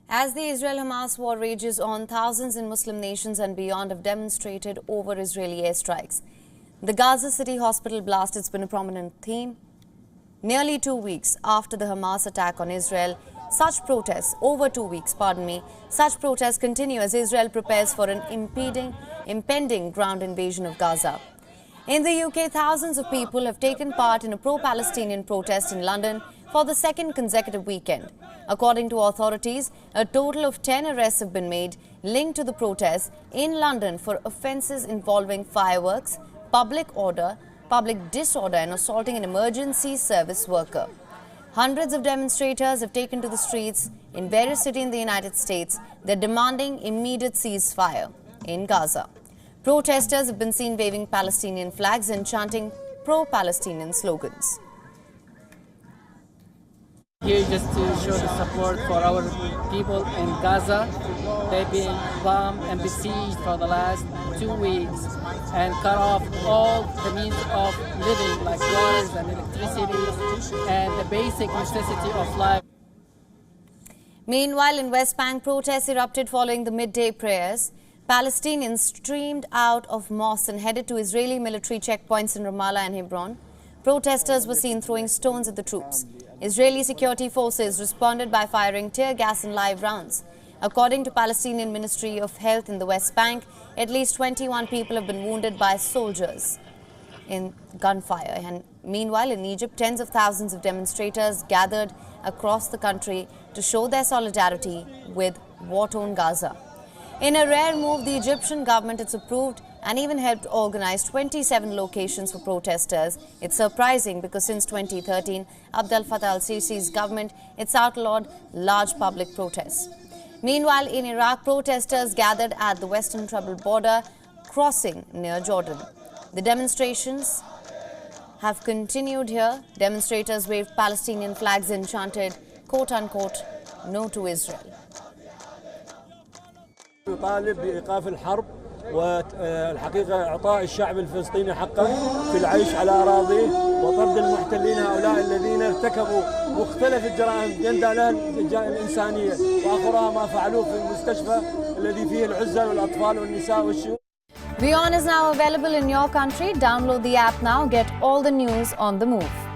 As the Israel-Hamas war rages on, thousands in Muslim nations and beyond have demonstrated over Israeli airstrikes. The Gaza City hospital blast has been a prominent theme. Nearly 2 weeks after the Hamas attack on Israel, such protests continue as Israel prepares for an impending ground invasion of Gaza. In the UK, thousands of people have taken part in a pro-Palestinian protest in London for the second consecutive weekend. According to authorities, a total of 10 arrests have been made linked to the protests in London for offences involving fireworks, public disorder and assaulting an emergency service worker. Hundreds of demonstrators have taken to the streets in various cities in the United States. They're demanding immediate ceasefire in Gaza. Protesters have been seen waving Palestinian flags and chanting pro-Palestinian slogans. Here just to show the support for our people in Gaza. They've been bombed and besieged for the last 2 weeks and cut off all the means of living like waters and electricity and the basic necessity of life. Meanwhile, in West Bank, protests erupted following the midday prayers. Palestinians streamed out of mosques and headed to Israeli military checkpoints in Ramallah and Hebron. Protesters were seen throwing stones at the troops. Israeli security forces responded by firing tear gas and live rounds. According to Palestinian Ministry of Health in the West Bank, at least 21 people have been wounded by soldiers in gunfire. And meanwhile, in Egypt, tens of thousands of demonstrators gathered across the country to show their solidarity with war-torn Gaza. In a rare move, the Egyptian government has approved and even helped organize 27 locations for protesters. It's surprising because since 2013, Abdel Fattah al-Sisi's government, it's outlawed large public protests. Meanwhile, in Iraq, protesters gathered at the Western Troubled Border crossing near Jordan. The demonstrations have continued here. Demonstrators waved Palestinian flags and chanted, quote-unquote, no to Israel. يطالب بإيقاف الحرب والحقيقة إعطاء الشعب الفلسطيني حقه في العيش على أراضيه وطرد المحتلين هؤلاء الذين ارتكبوا مختلف الجرائم جندالة الإنسانية وآخرها ما فعلوه في المستشفى الذي فيه العزل والأطفال والنساء والشيوخ. WION is now available in your country. Download the app now. Get all the news on the move.